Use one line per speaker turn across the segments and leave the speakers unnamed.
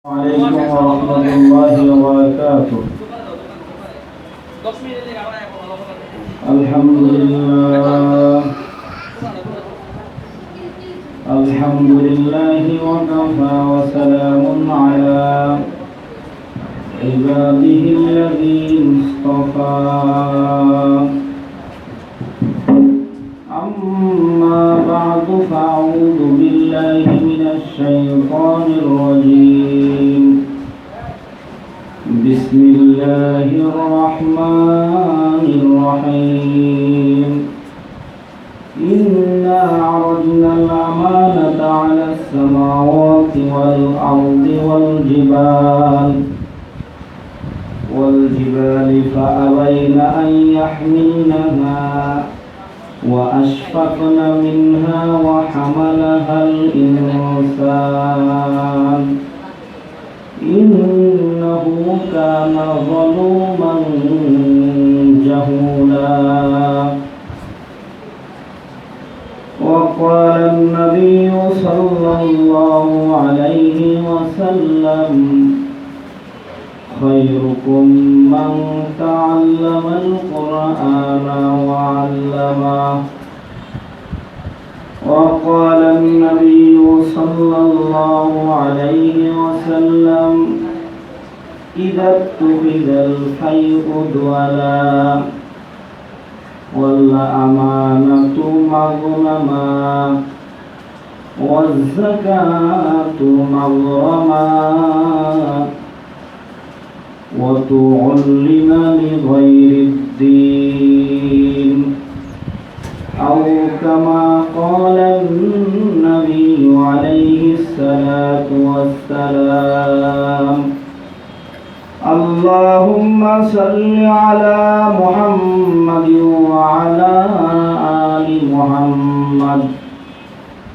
عليكم ورحمة الله وبركاته. الحمد لله وكفى وسلام على عباده الذين اصطفى. أما بعد فأعوذ بالله من الشيطان الرجيم. بسم الله الرحمن الرحيم. إنا عرضنا الأمانة على السماوات والأرض والجبال فأبين أن يحملنها وأشفقن منها وحملها الإنسان إنه كان ظلوما جهولا. وقال النبي صلى الله عليه وسلم: خيركم من تعلم القرآن وعلمه. وقال النبي صلى الله عليه وسلم: إذا اتخذ الخير دولا والأمانة مظلما والزكاة مغرما وتعلم لغير الدين، أو كما قال النبي عليه الصلاة والسلام. اللهم صل على محمد وعلى آل محمد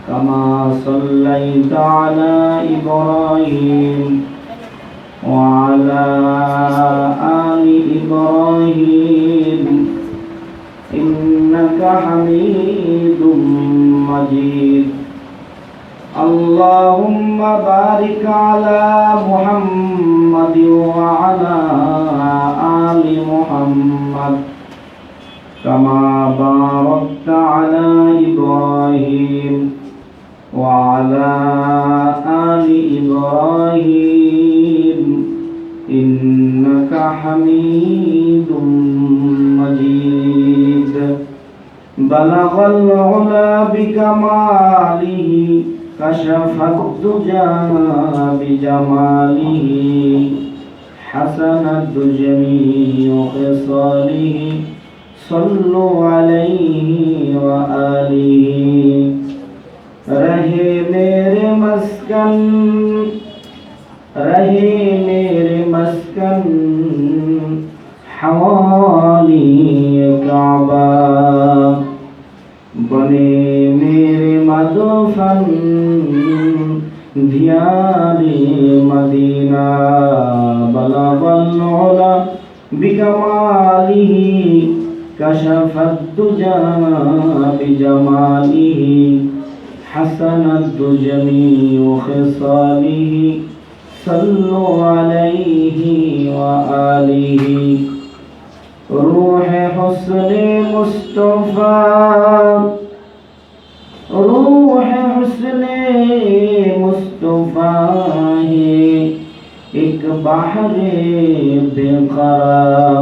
كما صليت على إبراهيم وعلى آل إبراهيم إنك حميد مجيد. اللهم بارك على محمد وعلى آل محمد كما باركت على إبراهيم وعلى آل إبراهيم إنك حميد مجيد. بلغ العلا بكماله كشف الدجى بجماله حسنت جميع خصاله صلوا عليه وآله. रहे मेरे मस्कन हवाली काबा बने मेरे मदफन दियारे मदीना। बलगल उला बिकमालिही कशफत दुजा बिजमालिही حسنت جميع خصاله صلوا عليه وآله. روح حسن مصطفى है एक बहर बेकरार,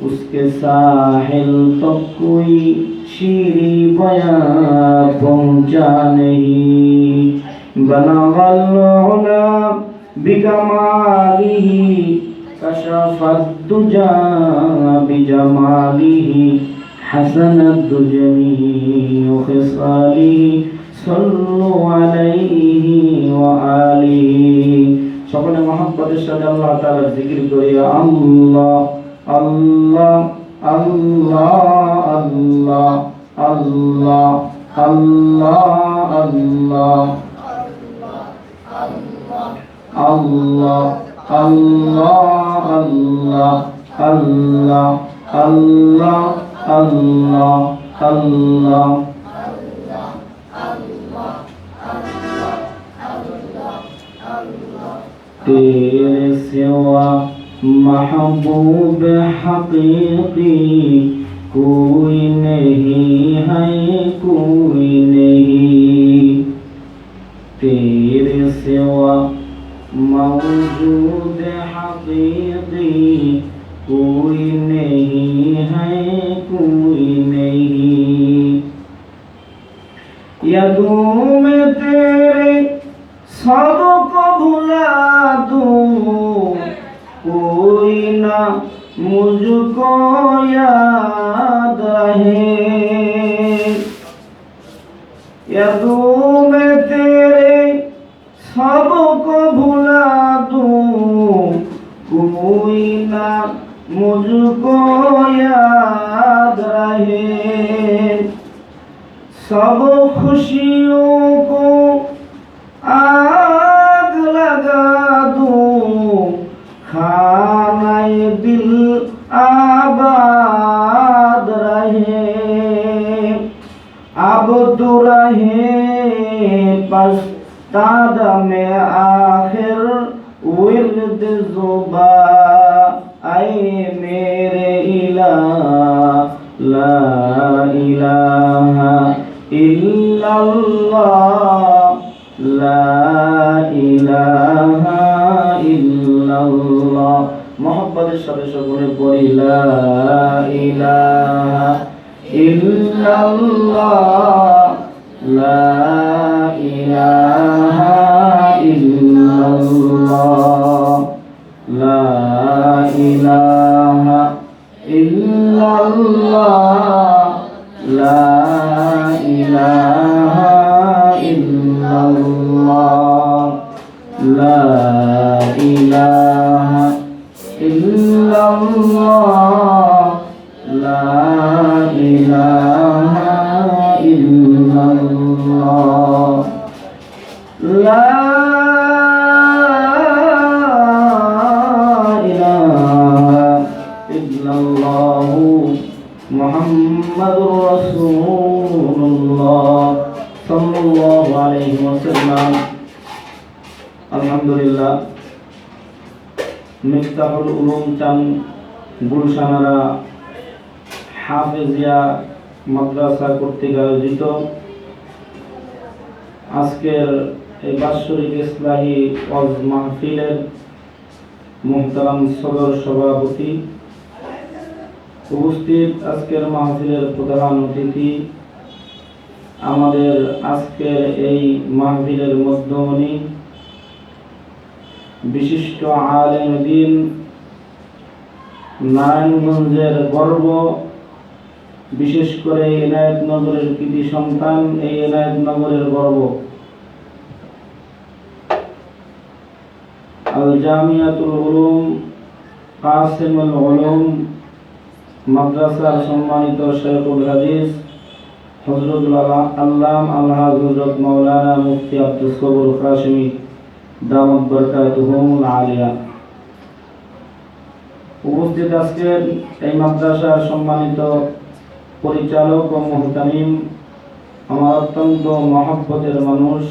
उसके साहिल तो कोई शीरी बयां पहुंचा नहीं। बलगल उला बिकमालिही कशफत दुजा बिजमालिही हसनत जमीउ खिसालिही सल्लु अलैहि व आलिहि। সকলে মহব্বতের সাথে আল্লাহ তাআলার জিকির করি। আল্লাহ আল্লাহ আল্লাহ আল্লাহ আল্লাহ আল্লাহ আল্লাহ আল্লাহ আল্লাহ আল্লাহ আল্লাহ আল্লাহ আল্লাহ।
Allah
तेरे सिवा महबूब हकीकी कोई नहीं है, कोई नहीं। तेरे सिवा मौजूद हकीकी कोई नहीं है, कोई नहीं। यादों में तेरे सबको भुला दूं, कोई ना मुझको याद रहे। यादों में तेरे सबको भुला दूं, कोई ना मुझको याद रहे। सब खुशियों को आग लगा दूं, खानाए दिल आबाद रहे। अब तो रहे पछतादा में आखिर विर्द जुबा, ऐ मेरे इलाह ला इलाहा इल्लल्लाह, ला इलाहा इल्लल्लाह। मोहब्बतेर साथे সকলে পড়ি লা ইলাহা ইল্লাল্লাহ, লা ইলাহা ইল্লাল্লাহ, লা ইলাহা ইল্লাল্লাহ, লা ইলাহা ইল্লাল্লাহ, লা ইলাহা ইল্লাল্লাহ, লা ইলাহা ইল্লাল্লাহ, লা ইলাহা ইল্লাল্লাহ মুহাম্মাদুর রাসূলুল্লাহ সাল্লাল্লাহু আলাইহি ওয়াসাল্লাম। আলহামদুলিল্লাহ, মিফতাহুল উলুম চান গুলশানারা হাফেজিয়া মাদ্রাসা কর্তৃক আয়োজিত আজকের এই বাৎসরিক ইসলাহি ওয়াজ মাহফিলের মুহতারাম সদর সভাপতি, উপস্থিত আজকের মাহফিলের প্রধান অতিথি, আমাদের আজকের এই মাহফিলের মধ্যমণি, বিশিষ্ট আলেম দ্বীন, নারায়ণগঞ্জের গর্ব, বিশেষ করে এনায়েতনগরের কৃতি সন্তান, এই এনায়েতনগরের গর্ব, আল জামিয়াতুল উলুম কাসিমুল উলুম মাদ্রাসার সম্মানিত শেখুল হাদিস হযরতুল আল্লামা আলহাজ হযরত মাওলানা মুফতি আব্দুস সবুর কাশিমি দামাত বরকাতুহুল আলিয়া। উপস্থিত আজকের এই মাদ্রাসার সম্মানিত পরিচালক ও মুহতামিম, আমার অত্যন্ত মহব্বতের মানুষ,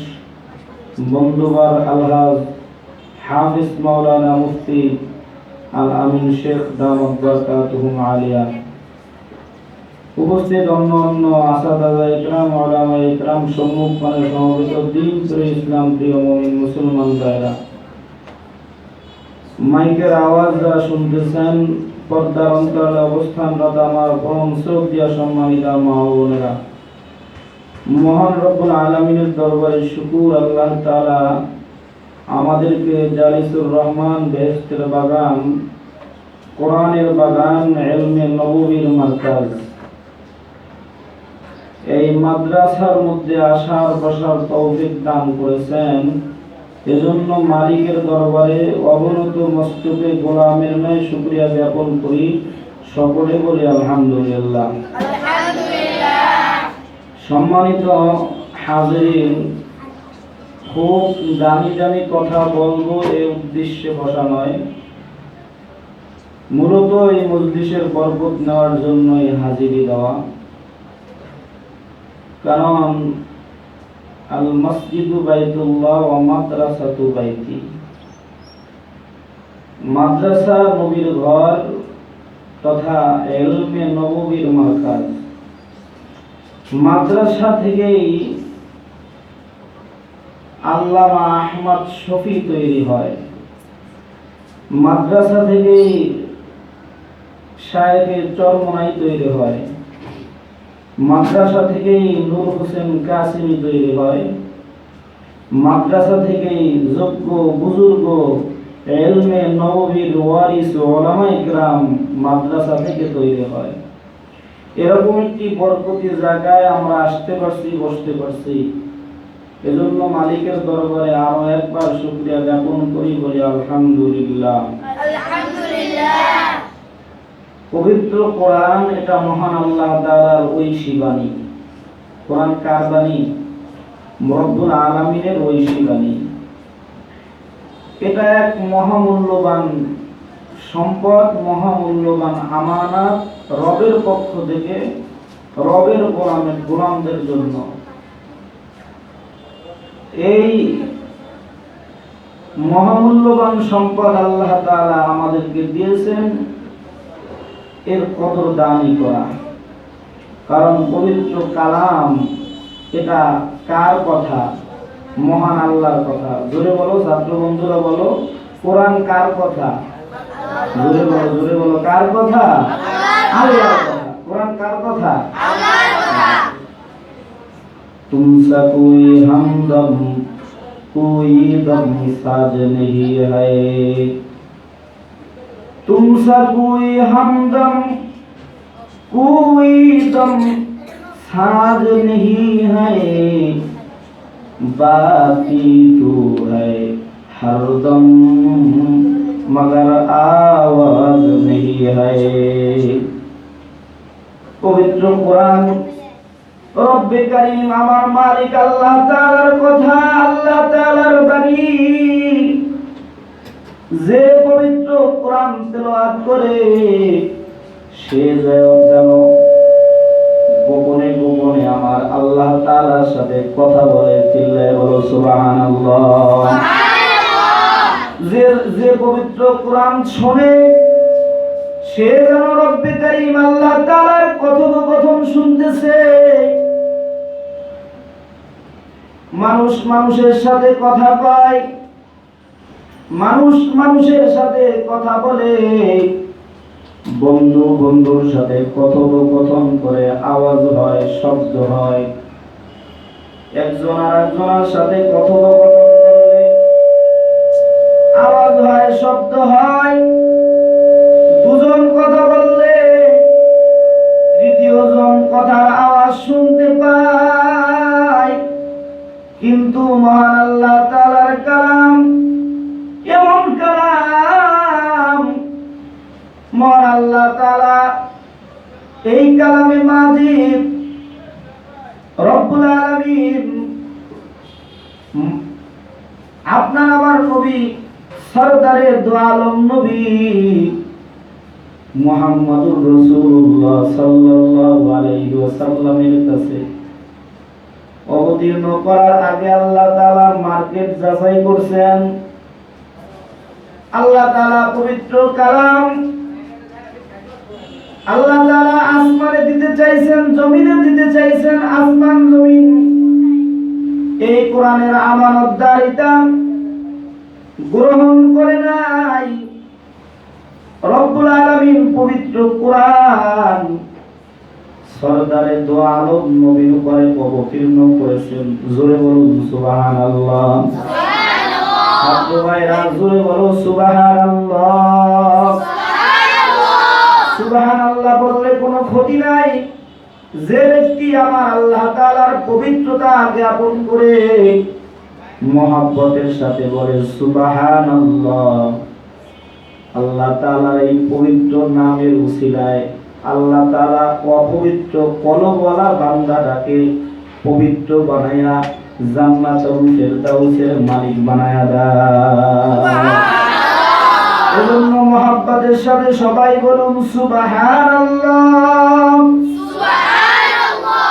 বন্ধুবার আলহাজ হাফিজ মাওলানা মুফতি আল আমিন শেখ দামাত বরকাতুহুল আলিয়া। উপস্থিত অন্য অন্য আসাদায়ে ইকরাম, উলামায়ে ইকরাম, সম্মুখপানে সমবেত দ্বীন প্রিয় ইসলাম প্রিয় মুমিন মুসলমান ভাইরা, মাইকের আওয়াজ যারা শুনতেছেন, পর্দার অন্তরালে অবস্থানরত আমার পরম শ্রদ্ধেয় সম্মানিত মা ও বোনেরা, মহান রব্বুল আলামিনের দরবারে শুকর, আল্লাহ তাআলা আমাদেরকে জালিসুর রহমান বেহেশতের বাগান, কোরআনের বাগান, ইলমে নববীর মারকাজ, এই মাদ্রাসার মধ্যে আসার বসার তৌফিক দান করেছেন। এজন্য মালিকের দরবারে অবনত মস্তকে গোলামের ন্যায় শুকরিয়া জ্ঞাপন করি, সকলে বলি আলহামদুলিল্লাহ। সম্মানিত হাজিরিন, খুব দামি দামি কথা বলবো এই উদ্দেশ্যে বসা নয়, মূলত এই মজলিসের বরকত নেওয়ার জন্যই হাজিরি দেওয়া। কারণ আল মসজিদু বাইতুল্লাহ ওয়া মাদ্রাসাতু বাইতি, মাদ্রাসা নবীর ঘর তথা ইলমে নববীর মারকাজ। মাদ্রাসা থেকেই আল্লামা আহমদ শফি তৈরি হয়। মাদ্রাসা থেকেই শায়েখে চরমনাই তৈরি হয়। মাদ্রাসা থেকেই নূর হোসেন কাসিমি তৈরি হয়। মাদ্রাসা থেকেই যোগ্য বুজুর্গ ইলমে নববীর ওয়ারিস উলামায়ে কিরাম মাদ্রাসা থেকে তৈরি হয়। এরকম একটি বরকতি জায়গায় আমরা আসতে পারছি, বসতে পারছি, এজন্য মালিকের দরবারে আরো একবার শুকরিয়া জ্ঞাপন করি, বলি আলহামদুলিল্লাহ। পবিত্র কোরআন এটা মহান আল্লাহ তাআলার ঐশী বাণী। কোরআন কার বাণী? রব্বুল আলামিনের ঐশী বাণী। এটা এক মহামূল্যবান সম্পদ, মহামূল্যবান আমানত রবের পক্ষ থেকে রবের গোলামদের জন্য। এই মহামূল্যবান সম্পদ আল্লাহ তাআলা আমাদেরকে দিয়েছেন, এর কদর দানি করা। কারণ পবিত্র কালাম এটা কার কথা? মহান আল্লাহর কথা। জোরে বলো ছাত্র বন্ধুরা, বলো কোরআন কার কথা? জোরে বলো, জোরে বলো, কার কথা? আল্লাহর কথা। কোরআন কার কথা? আল্লাহর কথা। तुमसा कोई हमदम कोई दम साज नहीं है, तुमसा कोई हमदम कोई दम साज नहीं है, बाकी तो है हरदम मगर आवाज नहीं है। पवित्र कुरान রব্বে কারীম আমার মালিক আল্লাহ তাআলার কথা, আল্লাহ তাআলার বাণী। যে পবিত্র কোরআন তেলাওয়াত করে সে যেন গোপনে গোপনে আমার আল্লাহ তাআলার সাথে কথা বলে। চিল্লায়ে বলো সুবহানাল্লাহ। যে পবিত্র কোরআন শোনে সে যেন রব্বে কারীম আল্লাহ তাআলার কথোপকথন শুনতেছে। মানুষ মানুষের সাথে কথা কয়, মানুষ মানুষের সাথে কথা বলে, বন্ধু বন্ধুর সাথে কথোপকথন করে, আওয়াজ হয়, শব্দ হয়। একজন আর একজনের সাথে কথোপকথন করলে আওয়াজ হয়, শব্দ হয়। দুজন কথা বললে তৃতীয় জন কথার আওয়াজ শুনতে পায়। কিন্তু মহান আল্লাহ তাআলার কালাম এমন কালাম, মহান আল্লাহ তাআলা এই কালামে মাজিদ রব্বুল আলামিন আপনার আমার নবী সরদারে দু আলম নবী মুহাম্মদুর রাসূলুল্লাহ সাল্লাল্লাহু আলাইহি ওয়াসাল্লামের কাছে অবতীর্ণ করার আগে আল্লাহ তাআলা মার্কেট যাচাই করছেন। আল্লাহ তাআলা পবিত্র কালাম আল্লাহ তাআলা আসমানে দিতে চাইছেন, জমিনে দিতে চাইছেন। আসমান জমিন এই কোরআনের আমানতদারিতা গ্রহণ করে নাই। রব্বুল আলামিন পবিত্র কোরআন সরদারে দু আলম নবীর উপরে অবতীর্ণ করেছেন। জোরে বলুন সুবহানাল্লাহ। সুবহানাল্লাহ। ছাত্র ভাইরা জোরে বলো সুবহানাল্লাহ। সুবহানাল্লাহ বললে কোনো ক্ষতি নাই। যে ব্যক্তি আমার আল্লাহ তাআলার পবিত্রতা জ্ঞাপন করে মহব্বতের সাথে বলে সুবহানাল্লাহ, আল্লাহ তাআলার এই পবিত্র নামের উসিলায় আল্লাহ তাআলা অপবিত্র কলবওয়ালা বান্দাটাকে পবিত্র বানায়া জান্নাতুল ফেরদাউসের মালিক বানায়া দেয়। এজন্য মহব্বতের সাথে সবাই বলুন সুবহানাল্লাহ। সুবহানাল্লাহ।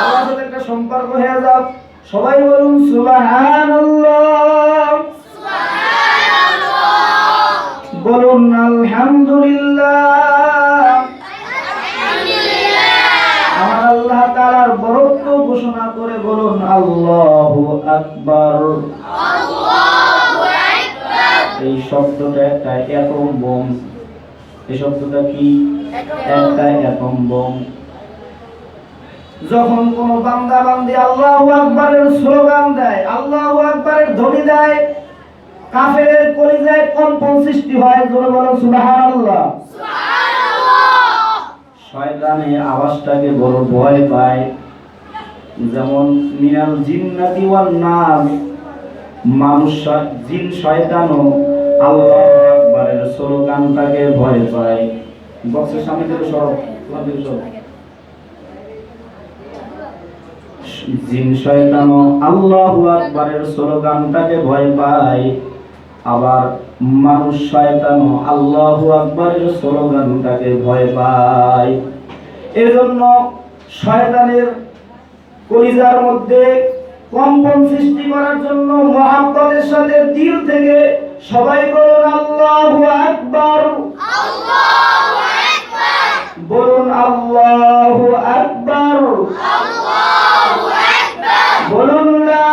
আমার সাথে একটা সম্পর্ক হয়ে যাক, সবাই বলুন সুবহানাল্লাহ। সুবহানাল্লাহ। বলুন আলহামদুলিল্লাহ। আমার আল্লাহ তাআলার বরত্ব ঘোষণা করে বলুন আল্লাহু আকবার। এই শব্দটা একটা অ্যাটম বোম। এই শব্দটা কি? একটা অ্যাটম বোম। যখন কোন বান্দা বান্দি আল্লাহু আকবারের স্লোগান দেয়, আল্লাহু আকবারের ধ্বনি দেয়, কাফেরের কলিজায় কম্পন সৃষ্টি হয়। জোরে বলো সুবহানাল্লাহ। শয়তানের আওয়াজটাকে বড় ভয় পায়। যেমন মিনাল জিন্নাতি ওয়ান নাস, মানুষ জিন শয়তানও আল্লাহু আকবারের স্লোগানটাকে ভয় পায়। বক্সের সামনে থেকে সরব, জিন শয়তানও আল্লাহু আকবারের স্লোগানটাকে ভয় পায়, আবার মানুষ শয়তানও আল্লাহু আকবারের স্লোগানটাকে ভয় পায়। এজন্য শয়তানের কলিজার মধ্যে কম্পন সৃষ্টি করার জন্য মুহাব্বতের সাথে দিল থেকে সবাই বলুন আল্লাহু আকবার। আল্লাহু আকবার। বলুন আল্লাহু আকবার। আল্লাহু আকবার। বলুন লা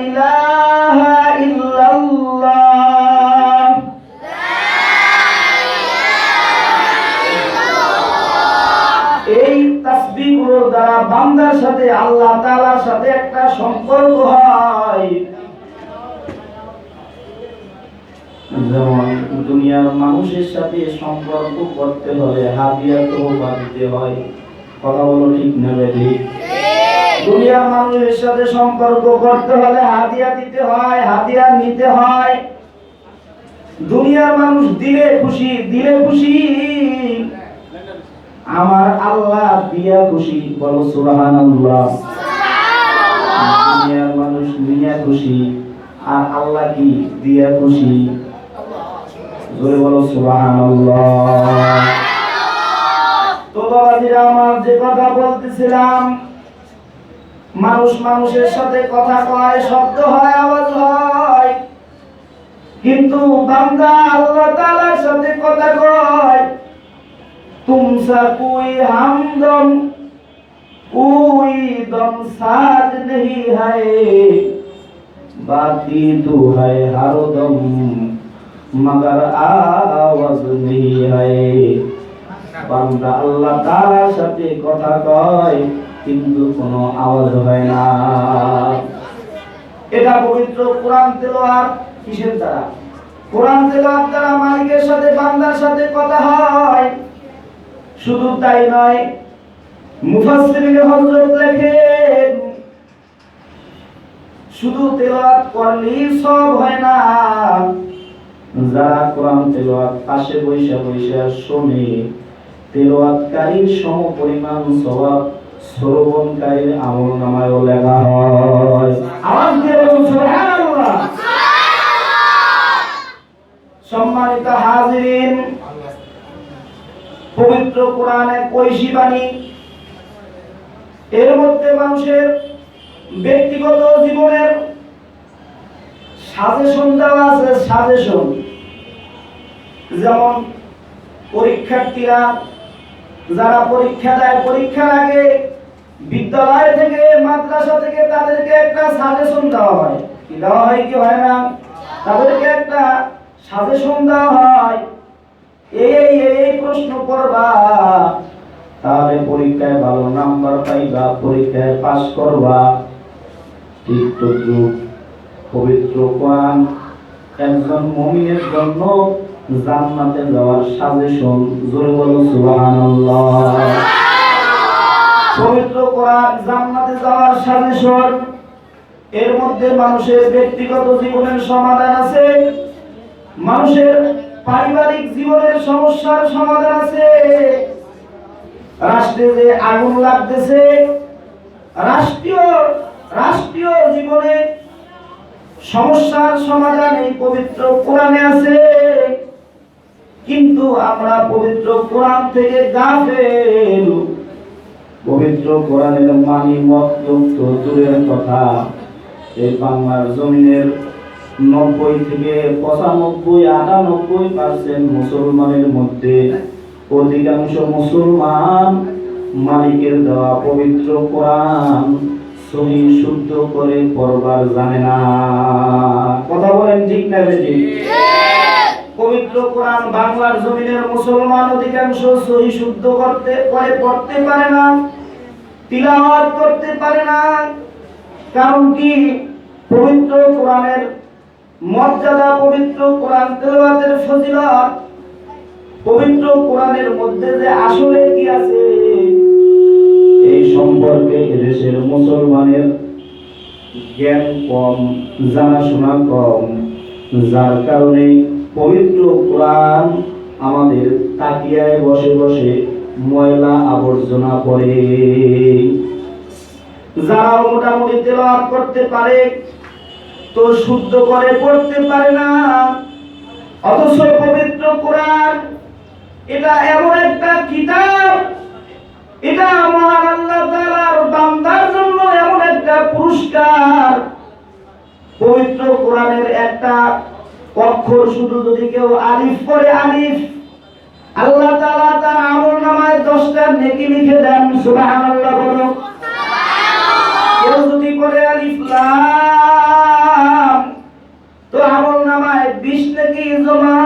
ইলাহা ইল্লাল্লাহ। এই তাসবিহগুলোর দ্বারা বান্দার সাথে আল্লাহ তাআলার সাথে একটা সম্পর্ক হয়। যেমন দুনিয়ার মানুষের সাথে সম্পর্ক করতে হলে হাদিয়া তওবা দিতে হয়। কথা বলো ঠিক না বেঠিক? দুনিয়ার মানুষের সাথে সম্পর্ক করতে হলে হাদিয়া দিতে হয়, হাদিয়া নিতে হয়। দুনিয়ার মানুষ দিলে খুশি, দিলে খুশি, আমার আল্লাহ দিয়া খুশি। বলো সুবহানাল্লাহ। দুনিয়ার মানুষ নিয়া খুশি, আর আল্লাহ কি দিয়া খুশি। জোরে বলো সুবহানাল্লাহ। তো বাবাজিরা আমার, যে কথা বলতেছিলাম, মানুষ মানুষের সাথে কথা কয়, শব্দ হয়, আওয়াজ হয়, কিন্তু বান্দা আল্লাহ তাআলার সাথে কথা কয়। तुमसा कोई हमदम कोई दम साथ नहीं है, बाती तो है हर दम मगर आवाज नहीं है। বান্দা আল্লাহ তাআলার সাথে কথা কয়, কিন্তু কোনো আওয়াজ হয় না। এটা পবিত্র কোরআন তেলাওয়াত কিসের দ্বারা? কোরআন তেলাওয়াত দ্বারা মালিকের সাথে বান্দার সাথে কথা হয়। শুধু তাই নয়, মুফাসসিরিন হযরত লেখেন, শুধু তেলাওয়াত করলেই সওয়াব হয় না, যারা কোরআন তেলাওয়াত পাশে বসে বসে শুনে, তেলাওয়াতকারীর সমপরিমাণ সওয়াব শ্রবণকারীর আমলনামায়ও লেখা হয়। আওয়াজ দিয়ে বলুন সুবহানাল্লাহ। সম্মানিত হাজিরিন, পবিত্র কোরআনে কৈশী বাণী, এর মধ্যে মানুষের ব্যক্তিগত জীবনের সাজেশন দেওয়া আছে। সাজেশন যেমন পরীক্ষার্থীরা যারা পরীক্ষা দেয়, পরীক্ষার আগে বিদ্যালয় থেকে, মাদ্রাসা থেকে তাদেরকে একটা সাজেশন দেওয়া হয়। কি দেওয়া হয়? কি হয় না? তাদেরকে একটা সাজেশন দেওয়া হয়, এই প্রশ্ন করবা, তাহলে পরীক্ষায় ভালো নাম্বার পাইবা, পরীক্ষায় পাস করবা। ঠিক তদ্রুপ পবিত্র কোরআন একজন মুমিনের জন্য জান্নাতে যাওয়ার সাজেশন। জোরে বলো সুবহানাল্লাহ। পবিত্র কোরআন জান্নাতে যাওয়ার সাজেশন। এর মধ্যে মানুষের ব্যক্তিগত জীবনের সমাধান আছে, মানুষের পারিবারিক জীবনের সমস্যার সমাধান আছে, রাষ্ট্রে যে আগুন লাগতেছে, রাষ্ট্রীয় জীবনে সমস্যার সমাধান এই পবিত্র কোরআনে আছে। কিন্তু আমরা পবিত্র কোরআন থেকে গাফেল। পবিত্র কোরআনের মানি মতলব তো দূরের কথা, এই বাংলার জমিনের 90 থেকে 95-98% মুসলমানের মধ্যে অধিকাংশ মুসলমান মালিকের দেওয়া পবিত্র কোরআন সহি শুদ্ধ করে পড়বার জানে না। কথা বলেন ঠিক না বেঠিক? পবিত্র কোরআন বাংলার জমিনের মুসলমান অধিকাংশ সহি শুদ্ধ করতে পারে, পড়তে পারে না, তিলাওয়াত করতে পারে না। কারণ কি? পবিত্র কোরআনের মর্যাদা, পবিত্র কোরআন তেলাওয়াতের ফজিলত, পবিত্র কোরআনের মধ্যে যে আসলে কি আছে এই সম্পর্কে এদেশের মুসলমানের জ্ঞান কম, জানাশোনা কম, যার কারণে পবিত্র কোরআন আমাদের তাকিয়ায় বসে বসে ময়লা আবর্জনা পড়ে। যারা মোটামুটি তেলাওয়াত করতে পারে তো শুদ্ধ করে পড়তে পারে না। অথচ পবিত্র কোরআন এটা এমন একটা কিতাব, এটা মহান আল্লাহ তাআলার বান্দার জন্য এমন একটা পুরস্কার। পবিত্র কোরআনের একটা অক্ষর শুধু যদি কেউ আলিফ পড়ে, আলিফ, আল্লাহ তাআলা তার আমলনামায় 10টা নেকি লিখে দেন। সুবহানাল্লাহ বলো। কেউ যদি পড়ে আলিফ লাম তো আমলনামায় 20 নেকি জমা।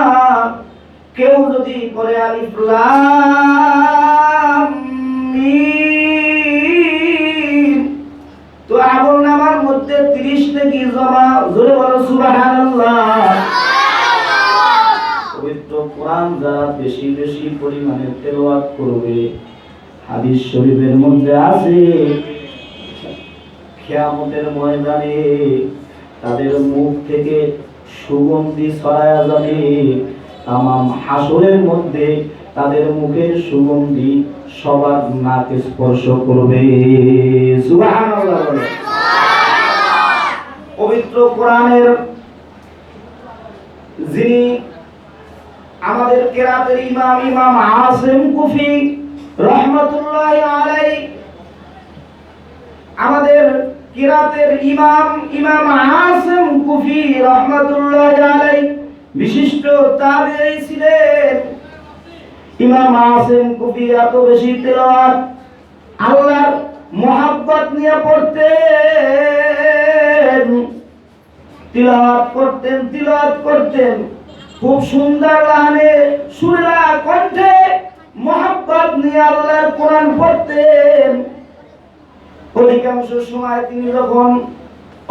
কেউ যদি পড়ে আলিফ লাম মিম তো আমলনামার মধ্যে 30 নেকি জমা। জোরে বলো সুবহানাল্লাহ। পবিত্র কোরআন যারা বেশি বেশি পরিমাণে তেলাওয়াত করবে, হাদিস শরীফের মধ্যে আছে কিয়ামতের ময়দানে তাদের মুখ থেকে সুগন্ধি ছড়ায়া যাবে। তামাম হাসরের মধ্যে তাদের মুখের সুগন্ধি সবার নাকে স্পর্শ করবে। সুবহানাল্লাহ। পবিত্র কোরআনের যিনি আমাদের কেরাতের ইমাম, ইমাম আসিম কুফি রাহমাতুল্লাহি আলাইহি, আমাদের কিরাতের ইমাম, ইমাম আসিম কুফি রাহমাতুল্লাহি আলাইহি বিশিষ্ট তাবেঈ ছিলেন। ইমাম আসিম কুফি এত বেশি তেলাওয়াত আল্লাহর মুহাব্বত নিয়ে পড়তেন, তিলাওয়াত করতেন খুব সুন্দর লাহানে সুরেলা কণ্ঠে মুহাব্বত নিয়ে আল্লাহর কোরআন পড়তেন। অধিকাংশ সময় তিনি যখন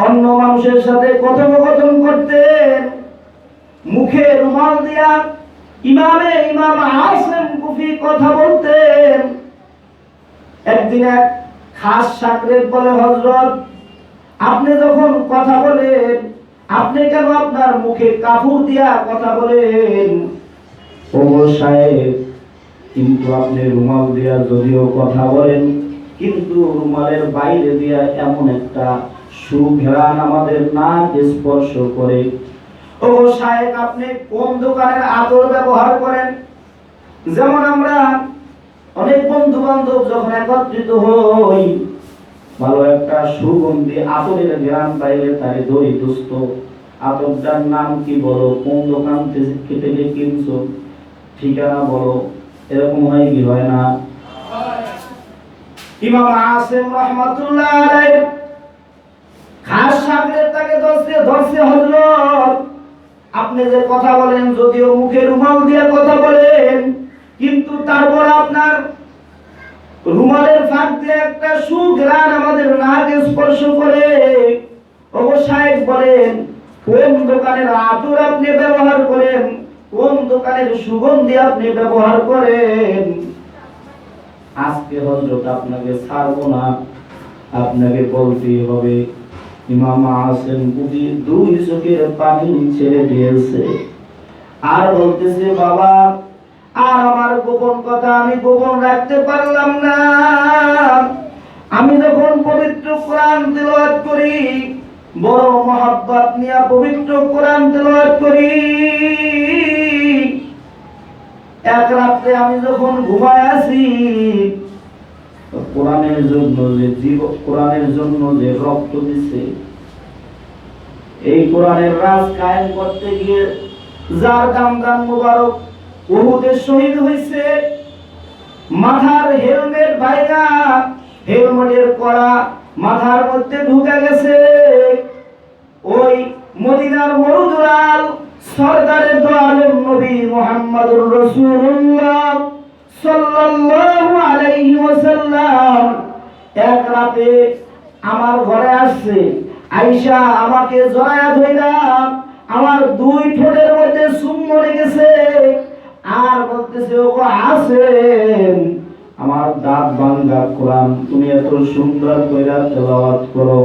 অন্য মানুষের সাথে কথোপকথন করতেন মুখে রুমাল দিয়া ইমাম আসিম কুফি কথা বলতেন। একদিন এক খাস সাকরেত বলে, হযরত আপনি যখন কথা বলেন আপনি কেন আপনার মুখে কাপড় দিয়া কথা বলেন? ও সাহেব, কিন্তু আপনি রুমাল দিয়া যদিও কথা বলেন কিন্তু রুমালের বাইরে দিয়া এমন একটা সুঘ্রাণ আমাদের নাক স্পর্শ করে। ও সাহেব, আপনি কোন দোকানের আতর ব্যবহার করেন? যেমন আমরা অনেক বন্ধু বান্ধব যখন একত্রিত হই, ভালো একটা সুগন্ধি আতরের ঘ্রাণ পাইলে তাই ধরি, দোস্ত আতরটার নাম কি বলো, কোন দোকান থেকে কিনছো, ঠিকানা বলো, এরকম হয় কি হয় না? ইমাম আসিম রাহমাতুল্লাহ আলাইহি খাস সাগরে তাকে ধরছে, হযরত আপনি যে কথা বলেন যদিও মুখে রুমাল দিয়ে কথা বলেন কিন্তু তারপর আপনার রুমালের ফাঁক দিয়ে একটা সুঘ্রাণ আমাদের নাকে স্পর্শ করে। ওগো সাহেব, বলেন কোন দোকানের আতর আপনি ব্যবহার করেন, কোন দোকানের সুগন্ধি আপনি ব্যবহার করেন? আজকে হযরত আপনাকে ছাড়বো না, আপনাকে বলতেই হবে। ইমাম আসিম কুফি দুই চোখের পানি ছেড়ে দিয়েছে আর বলতেছে, বাবা আর আমার গোপন কথা আমি গোপন রাখতে পারলাম না। আমি যখন পবিত্র কোরআন তেলাওয়াত করি, বড় মহব্বত নিয়ে পবিত্র কোরআন তেলাওয়াত করি, এক রাতে আমি যখন ঘুমায় আছি, কোরআনের জন্য যে রক্ত দিছে এই কোরআনের রাজ কায়েম করতে গিয়ে যার দাম মুবারক উহুদে শহীদ হয়েছে, মাথার হেলমেট ভাইগা হেলমেটের কড়া মাথার মধ্যে ঢুকে গেছে, ওই মদিনার মরুদুরাল সরদারে দো আলম নবী মুহাম্মদুর রাসূলুল্লাহ সাল্লাল্লাহু আলাইহি ওয়াসাল্লাম এক রাতে আমার ঘরে আসছে, আয়েশা আমাকে জড়ায়া ধইরা আমার দুই ঠোঁটের মধ্যে চুম্বন লেগেছে আর বলতেছে, ওগো আসেন আমার দাঁত ভাঙা কোরআন তুমি এত সুন্দর কইরা তেলাওয়াত করো।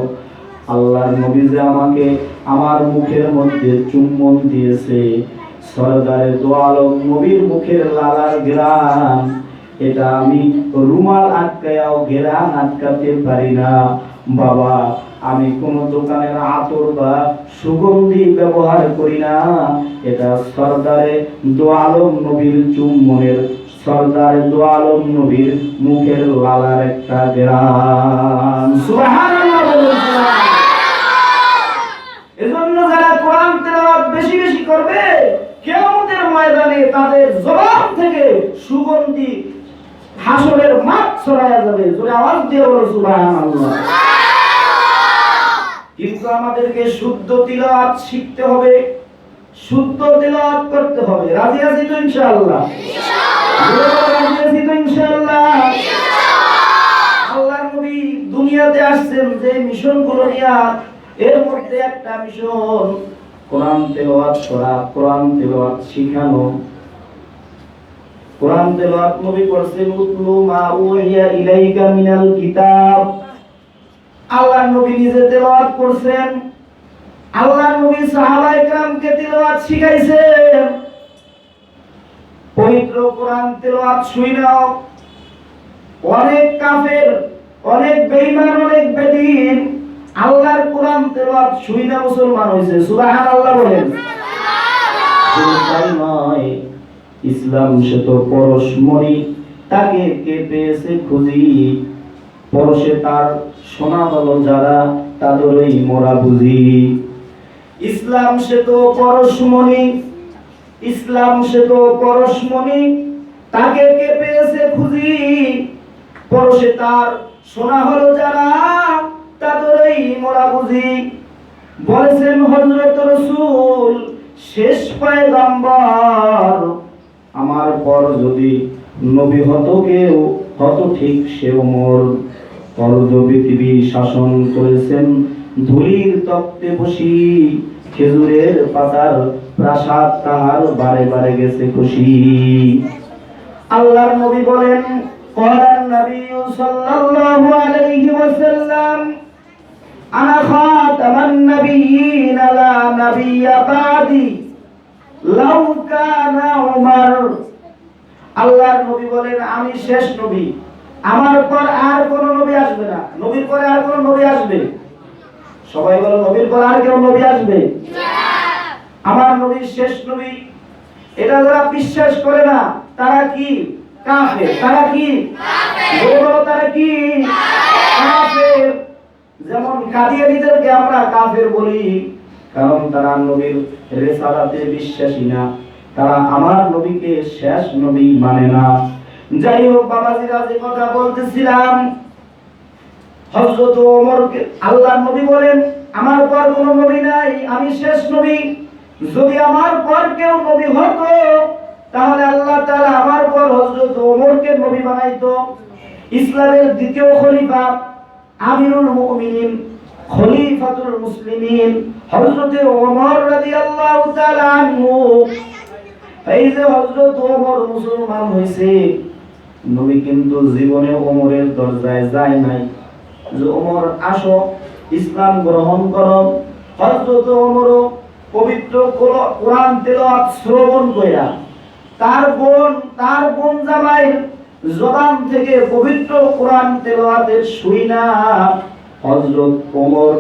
আল্লাহর নবী যে আমাকে আমার মুখের মধ্যে চুম্বন দিয়েছে, সরদারে দো আলম নবীর মুখের লালার ঘ্রাণ, এটা আমি রুমাল আটকায়াও ঘ্রাণ আটকাতে পারি না বাবা। আমি কোন দোকানের আতর বা সুগন্ধি ব্যবহার করি না, এটা সরদারে দো আলম নবীর চুম্বনের, সরদারে দো আলম নবীর মুখের লালার একটা ঘ্রাণ। সুবহানাল্লাহ বলুন। এজন্য যারা কোরআন তেলাওয়াত বেশি বেশি করবে, কিয়ামতের ময়দানে তাদের জবান থেকে সুগন্ধি হাসরের মাঠ ছড়ায়া যাবে। জোরে আওয়াজ দিয়ে বলো সুবহানাল্লাহ। কিন্তু আমাদেরকে শুদ্ধ তিলাওয়াত শিখতে হবে, শুদ্ধ তিলাওয়াত করতে হবে। রাজি আছি তো ইনশাআল্লাহ? ইনশাআল্লাহ। রাজি আছি তো ইনশাআল্লাহ? ইনশাআল্লাহ। আল্লাহর নবী দুনিয়াতে আসছেন যে মিশনগুলো নিয়ে, এর মধ্যে একটা মিশন কোরআন তেলাওয়াত করা, কোরআন তেলাওয়াত শিখানো। কোরআন তেলাওয়াত নবী করছেন, উতলু মা উহিয়া ইলাইকা মিনাল কিতাব। আল্লাহর নবী নিজে তেলাওয়াত করছেন, আল্লাহর নবী সাহাবায়ে কেরামকে তেলাওয়াত শিখাইছেন। পবিত্র কোরআন তেলাওয়াত শুনাও অনেক কাফের, অনেক বেঈমান, অনেক বেদিন আল্লাহর কোরআন তেলাওয়াত শুইনা মুসলমান হইছে। সুবহানাল্লাহ বলেন। তাই নয়, ইসলাম সে তো পরশমণি, তাকে কে পেয়েছে খুঁজি, পরশে তার সোনা হলো যারা তাদেরই মোরা বুঝি। ইসলাম সে তো পরশমণি, ইসলাম সে তো পরশমণি, তাকে কে পেয়েছে খুঁজি, পরশে তার সোনা হলো যারা তাদেরই মোরা বুঝি। বলেছেন হযরত রাসূল শেষ পয়গম্বর, আমার পর যদি নবী হতো কেউ হতো ঠিক সে ওমর। অর্ধ পৃথিবী শাসন করেছেন ধুলির তক্তে বসি, খেজুরের পাতার প্রাসাদ তাহার বারে বারে গেছে খুশি। আল্লাহর নবী বলেন, ক্বালান নবী সাল্লাল্লাহু আলাইহি ওয়াসাল্লাম, আনা খাতামান নাবিয়্যিন লা নাবিয়্যা বাদি লাউ কানা উমর। আল্লাহর নবী বলেন, আমি শেষ নবী, আমার পর আর কোন নবী আসবে না। নবীর পরে আর কোন নবী আসবে? সবাই বলো, নবীর পর আর কেউ নবী আসবে? আমার নবী শেষ নবী। এটা যারা বিশ্বাস করে না তারা কি? কাফের। তারা কি? কাফের। তারা কি? কাফের। যেমন কাদিয়ানীদেরকে আমরা কাফের বলি, কারণ তারা নবীর রিসালাতে বিশ্বাসী না, তারা আমার নবীকে শেষ নবী মানে না। যাই হোক বাবাজিরা, যে কথা বলতেছিলাম, হযরত ওমরকে আল্লাহর নবী বলেন, আমার পর কোনো নবী নাই, আমি শেষ নবী। যদি আমার পর কেউ নবী হতো তাহলে আল্লাহ তাআলা আমার পর হযরত ওমরকে নবী বানাইতো। ইসলামের দ্বিতীয় খলিফা, আমিরুল মুমিনিন, খলিফাতুল মুসলিমিন হযরত ওমর রাদিয়াল্লাহু তাআলা আনহু, এই যে হযরত ওমর মুসলমান হইছে, নবী কিন্তু জীবনে ওমরের দরজায় যায় নাই যে ওমর আসো ইসলাম গ্রহণ করো। হযরত ওমর পবিত্র কোরআন তেলাওয়াত শ্রবণ কইরা তার বোন জামাইর জবান থেকে পবিত্র কোরআন তেলাওয়াতের শুইনা হযরত ওমর,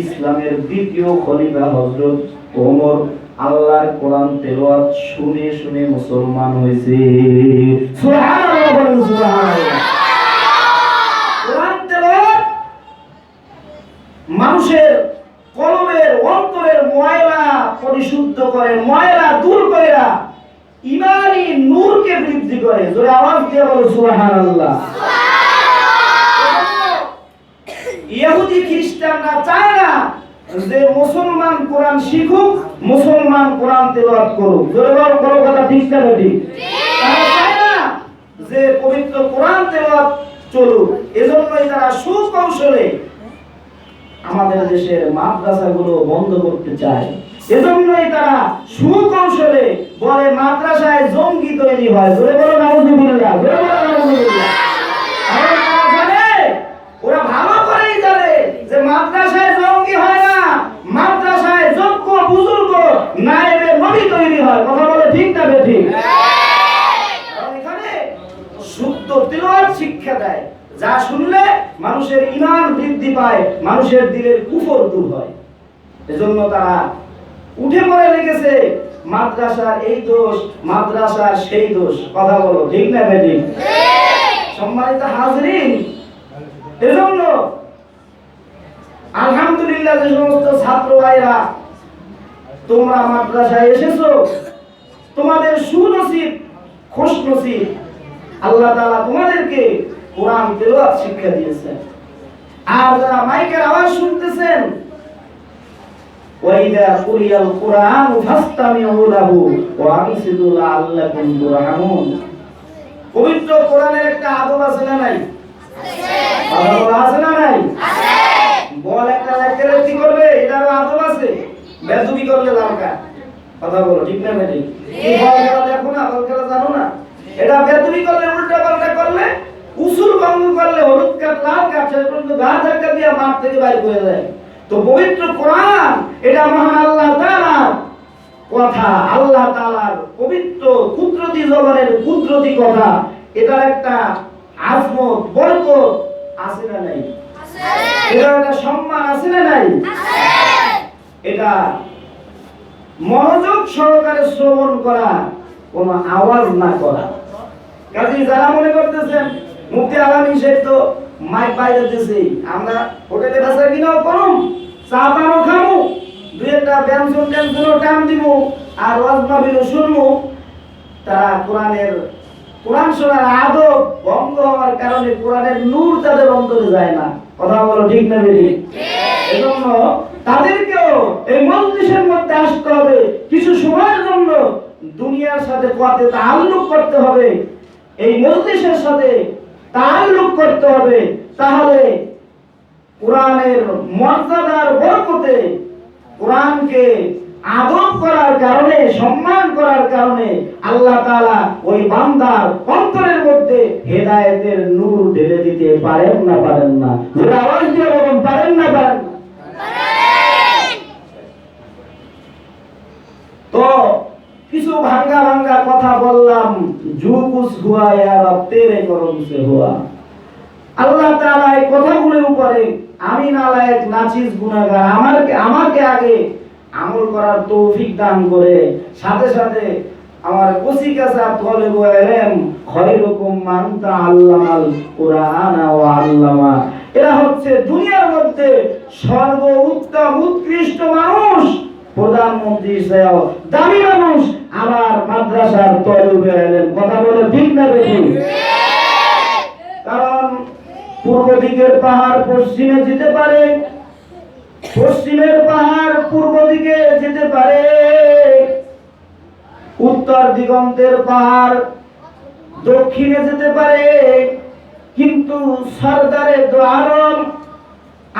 ইসলামের দ্বিতীয় খলিফা হযরত ওমর, আল্লাহর কোরআন তেলাওয়াত শুনে শুনে মুসলমান হয়েছে। সুবহানাল্লাহ বলেন, সুবহানাল্লাহ। কোরআন তেলাওয়াত মানুষের কলবের অন্তরের করে, ময়লা দূর কইরা ঈমানি নূরকে বৃদ্ধি করে। জোরে আওয়াজ দিয়ে বলো সুবহানাল্লাহ। ইহুদি খ্রিস্টানরা চায় না যে মুসলমান কোরআন শিখুক, মুসলমান কোরআন তেলাওয়াত করুক। জোরে বলো, বড় কথা ঠিক না ঠিক? তারা চায় না যে পবিত্র কোরআন তেলাওয়াত চলুক। এজন্যই তারা সুকৌশলে আমাদের দেশের মাদ্রাসাগুলো বন্ধ করতে চায়। এজন্যই তারা সুকৌশলে বলে মাদ্রাসায় জঙ্গি তৈরি হয়। জোরে বলো নাউজুবিল্লাহ, জোরে বলো নাউজুবিল্লাহ। আর তারা জানে, ওরা ভালো করেই জানে যে মাদ্রাসায় জঙ্গি হয় না, মাদ্রাসায় যোগ্য বুজুর্গ নায়েবে নবী তৈরি হয়। কথা বলে ঠিক না বেঠিক? কারণ এখানে শুদ্ধ তিলাওয়াত শিক্ষা দেয়, যা শুনলে মানুষের ঈমান বৃদ্ধি পায়, মানুষের দিলের কুফর দূর হয়। এজন্য তারা উঠে পড়ে লেগেছে মাদ্রাসার এই দোষ, মাদ্রাসার সেই দোষ। কথা বলো ঠিক না বেঠিক? সম্মানিত হাজরিন, এজন্য আলহামদুলিল্লাহ যে সমস্ত ছাত্র ভাইরা তোমরা মাদ্রাসায় এসেছো, তোমাদের সুনসিব, খুশনসিব, আল্লাহ তাআলা তোমাদেরকে কোরআন তেলাওয়াত শিক্ষা দিয়েছেন। আর যারা মাইকের আওয়াজ শুনতেছেন, ওয়াইদা কুরিয়াল কুরআন ফাসতামিউ লাহু ওয়া আনসিতু লাআল্লাকুম তুরহামুন। পবিত্র কোরআনের একটা আদব আছে না নাই? আছে। আছে না নাই? আছে। বল একটা লেকচারে কি করবে, এটারও আদব আছে। বেদবি করলে লালকা। কথা বলো ঠিক না বেঠিক? কি বল খেলা দেখো না, বল খেলা জানো না? এটা বেদবি করলে, উল্টা পাল্টা করলে, উসুল ভঙ্গ করলে, হলুদ কাট লাল কাট শেষ পর্যন্ত গা ধাক্কা দিয়ে মাঠ থেকে বাইরে করে দেয়। তো পবিত্র কোরআন এটা মহান আল্লাহ তাআলার কথা, আল্লাহ তাআলার পবিত্র কুদরতি জবানের কুদরতি কথা। এটার একটা আজমত, বরকত আছে না নাই? আছে। এটার একটা সম্মান আছে না নাই? আছে। এটা মনোযোগ সহকারে শ্রবণ করা, কোনো আওয়াজ না করা। কাজী যারা মনে করতেছেন মুফতি আলামিন সাহেব তো মাইক বাইরে দিয়েছে, আমরা হোটেলে বসে কিনাও করুম, চা পানও খামু, দুই একটা ব্যঞ্জন ট্যাঞ্জনও টান দিব, আর ওয়াজ মাহফিলও শুনবো, তারা কোরআন শোনার আদব ভঙ্গ হওয়ার কারণে কোরআনের নূর তাদের অন্তরে যায় না। কথা বলো ঠিক না বেঠিক? এজন্য তাদেরকেও এই মজলিসের মধ্যে আসতে হবে, কিছু সময়ের জন্য দুনিয়ার সাথে পথে তাআল্লুক করতে হবে, এই মজলিসের সাথে তাআল্লুক করতে হবে। তাহলে কোরআনের মর্যাদার বরকতে, কোরআনকে আদব করার কারণে, সম্মান করার কারণে আল্লাহ তাআলা ওই বান্দার অন্তরের মধ্যে হেদায়েতের নূর ঢেলে দিতে পারেন না পারেন না? যারা আওয়াজ দিয়ে বলুন পারেন না পারেন না? তো কিছু ভাঙ্গা ভাঙ্গা কথা বললাম, জু কুছ হুয়া ইয়া রব তেরে করম সে হুয়া। আল্লাহ তাআলা এই কথাগুলোর উপরে আমি নালায়েক নাচিস গুনাহগার, আমাকে আগে আমল করার তৌফিক দান করে, সাথে সাথে আমার কসিকাসা তলেবু ইলম খায়রুকুম মান তাআল্লামাল কুরআনা ওয়া আল্লামা। এরা হচ্ছে দুনিয়ার মধ্যে সর্বোত্তম উৎকৃষ্ট মানুষ, প্রধানমন্ত্রী সহ দামি মানুষ আমার মাদ্রাসার তলেবু ইলম। কথা বলে ঠিক না বেঠিক? কারণ পূর্ব দিকের পাহাড় পশ্চিমে যেতে পারে, পশ্চিমের পাহাড় পূর্ব দিকে যেতে পারে, উত্তর দিগন্তের পাহাড় দক্ষিণে যেতে পারে, কিন্তু সরদারে দো আলম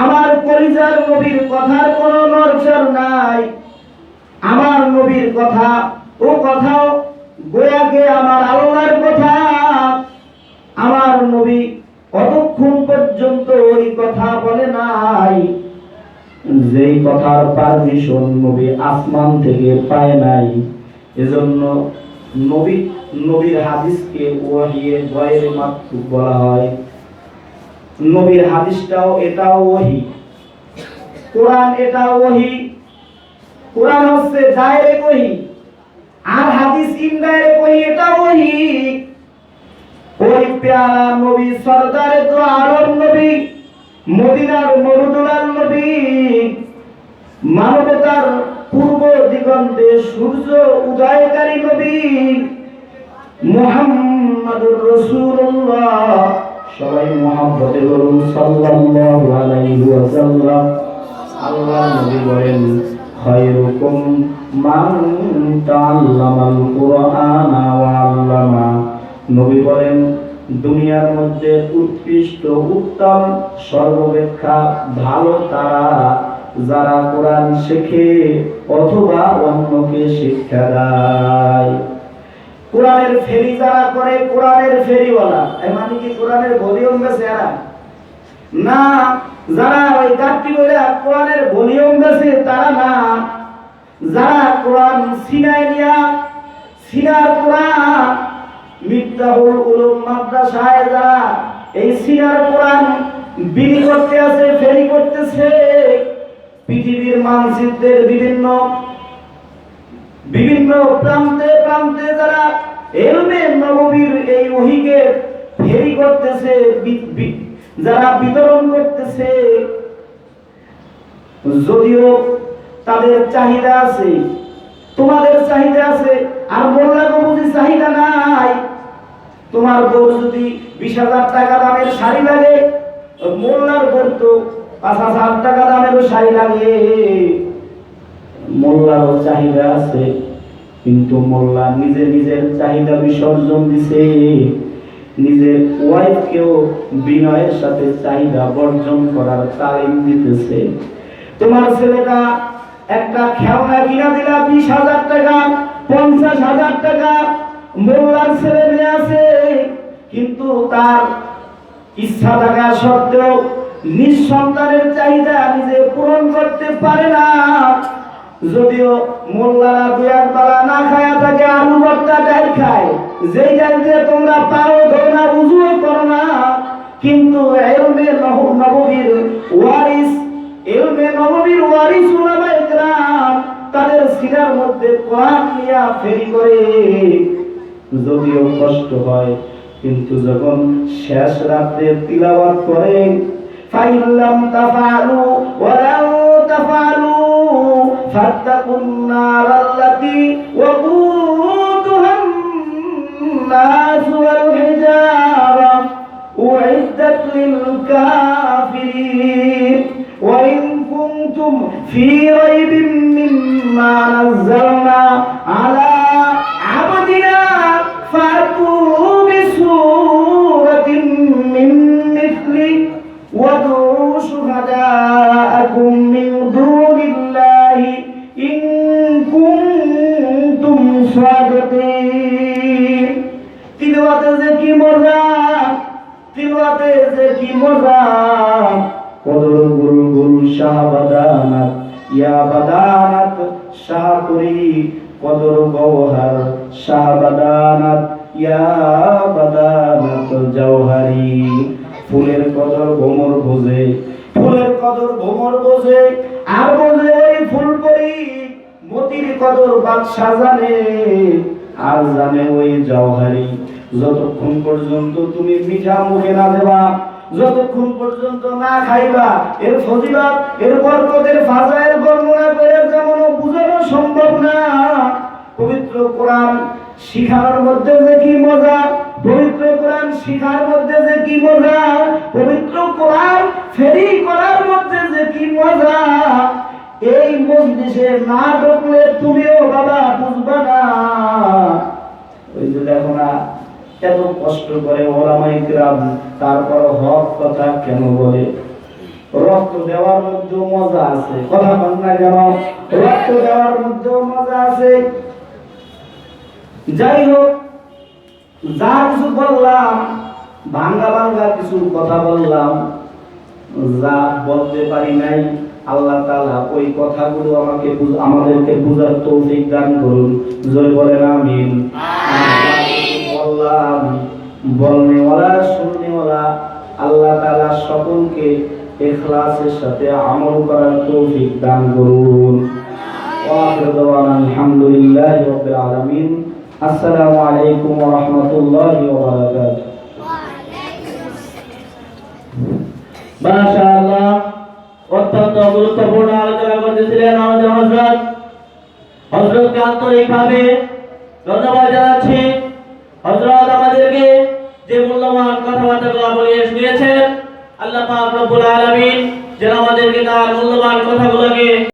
আমার পরিজার নবীর কথার কোনো নড়চড় নাই। আমার নবীর কথা, ও কথাও গোয়াকে আমার আল্লাহর কথা। আমার নবী কতক্ষণ পর্যন্ত ওই কথা বলে নাই যেই কথার পারমিশন নবী আসমান থেকে পায় নাই। এজন্য নবীর হাদিসকে ওয়াহিয়ে গায়রে মাকতুব বলা হয়। নবীর হাদিসটাও এটাও ওহী, কোরআন এটাও ওহী। কোরআন হচ্ছে ডাইরেক্ট ওহী, আর হাদিস ইনডাইরেক্ট ওহী, এটাও ওহী। ওই প্যারা নবী, সরদারে দো আলম নবী, মদিনার মরুদুলার নবী, মানবতার পূর্ব দিগন্তে সূর্য উদয়কারী নবী মুহাম্মাদুর রাসূলুল্লাহ। সবাই মুহাব্বতে বলুন সাল্লাল্লাহু আলাইহি ওয়াসাল্লাম। আল্লাহ নবী বলেন খায়রুকুম মান তাআল্লামাল কুরআনা ওয়া আল্লামা। নবী বলেন দুনিয়ার মধ্যে উৎকৃষ্ট উত্তম সর্বাপেক্ষা ভালো তারা যারা কোরআন শেখে অথবা অন্যকে শিক্ষা দেয়। কোরআনের ফেরি যারা করে, কোরআনের ফেরিওয়ালা, এর মানে কি কোরআনের ভলিউম বেচে এরা না। যারা ওই গাড়ি করে কোরআনের ভলিউম বেচে তারা না। যারা কোরআন সিনায় নিয়া সিনার কোরআন মিফতাহুল উলুম মাদ্রাসায় যারা এই সিনার কোরআন বিলি করতে আছে, ফেরি করতেছে, পৃথিবীর মানচিত্রের বিভিন্ন বিভিন্ন প্রান্তে প্রান্তে যারা ইলমে নববীর এই ওহীকে ফেরি করতেছে, যারা বিতরণ করতেছে, যদিও তাদের চাহিদা আছে, তোমাদের চাহিদা আছে, আর মোল্লা কবুজি চাহিদা নাই। তোমার বউ যদি 20,000 টাকা দামের শাড়ি লাগে, মোল্লার বউ তো 5,000 টাকা দামের শাড়ি লাগে। মোল্লারও চাহিদা আছে, কিন্তু মোল্লা নিজের চাহিদা বিসর্জন দিছে, নিজের ওয়াইফকেও বিনয়ের সাথে চাহিদা বর্জন করার তালিম দিতেছে। তোমার ছেলেটা একটা খেলনা কিনা দিলা 20,000 টাকা, 50,000 টাকা, মোল্লার ছেলে মেয়ে আছে, কিন্তু তার ইচ্ছা থাকা সত্ত্বেও নিঃসন্তানের চাহিদা নিজে পূরণ করতে পারে না। যদিও মোল্লারা 2 বেলা না খায়া থাকে, আলু ভর্তা ডাল খায়, যেই ডাল দিয়ে তোমরা পাও ধরো না, উযুও করো না, কিন্তু ইলমে নববীর ওয়ারিস, ইলমে নববীর ওয়ারিস উলামায়ে কেরাম তাদের সিনার মধ্যে কোরআন নিয়া ফেরি করে। যদিও কষ্ট হয়, কিন্তু যখন শেষ রাতে তিলাওয়াত করেন ফাইল্লাম তাফআলু ওয়া লাউ তাফআলু ফাত্তাকুন নারাল্লাতী ওয়াকুদুহান নাস ওয়াল হিজারা উইদ্দাত লিল কাফিরিন ওয়া ইন কুনতুম ফী রাইবিন মিম্মা নাযালনা আলা আবদিনা ফাতু বিসূরাতিন মিন মিথলি ওয়াদউ শুহাদাআকুম মিন দুনিল্লাহি ইন কুনতুম সাদিকিন। তিলাওয়াতে যে কি মজা, তিলাওয়াতে যে কি মজা। কদর গুল গুল শাহবাদানাত ইয়া বাদানাত শাহপুরি, কদর গওহার শাহবাদানাত ইয়া বাদানাত জওহারি। ফুলের কদর ভ্রমর বোঝে, ফুলের কদর ভ্রমর বোঝে, আর বোঝে ওই ফুলপরি। মতির কদর বাদশা জানে, আর জানে ওই জওহারি। যতক্ষণ পর্যন্ত তুমি মিঠা মুখে না দেবা, যতক্ষণ পর্যন্ত না খাইবা, এর ফজিলত, এর বরকত, এর ফাজাইল বর্ণনা করে যেমন বুঝানো সম্ভব না। পবিত্র কোরআন শিখানোর মধ্যে যে কি মজা, পবিত্র কোরআন শিখার মধ্যে যে কি মজা, পবিত্র কোরআন ফেরি করার মধ্যে যে কি মজা, এই মজলিসে না ঢুকলে তুমিও বাবা বুঝবা না। ওই যে দেখো না এত কষ্ট করে ওলামায়ে কিরাম, তারপর হক কথা কেন বলে? রক্ত দেওয়ার মধ্যেও মজা আছে, কথা বল না কেন? রক্ত দেওয়ার মধ্যেও মজা আছে। যাই হোক, যা কিছু বললাম, ভাঙ্গা ভাঙ্গা কিছু কথা বললাম, যা বলতে পারি নাই আল্লাহ তাআলা ওই কথাগুলো আমাদেরকে বুঝার তৌফিক দান করুন। জয় বলেন আমিন। বললাম বলনেওয়ালা শুননেওয়ালা আল্লাহ তাআলা সকলকে ইখলাসের সাথে আমল করার তৌফিক দান করুন। ওয়া আখিরু দাওয়ানা আলহামদুলিল্লাহি রাব্বিল আলামিন। আসসালামু আলাইকুম ওয়া রাহমাতুল্লাহি ওয়া বারাকাতুহু। মাশাআল্লাহ, অত্যন্ত গুরুত্বপূর্ণ আলোচনা করতেছিলেন আমাদের হযরত
হযরতকে আন্তরিকভাবে ধন্যবাদ জানাচ্ছি। হযরত আমাদেরকে যে মূল্যবান কথাবার্তাগুলো বলে শুনিয়েছেন, আল্লাহ পাক রব্বুল আলামিন যেন আমাদেরকে তার মূল্যবান কথাগুলোকে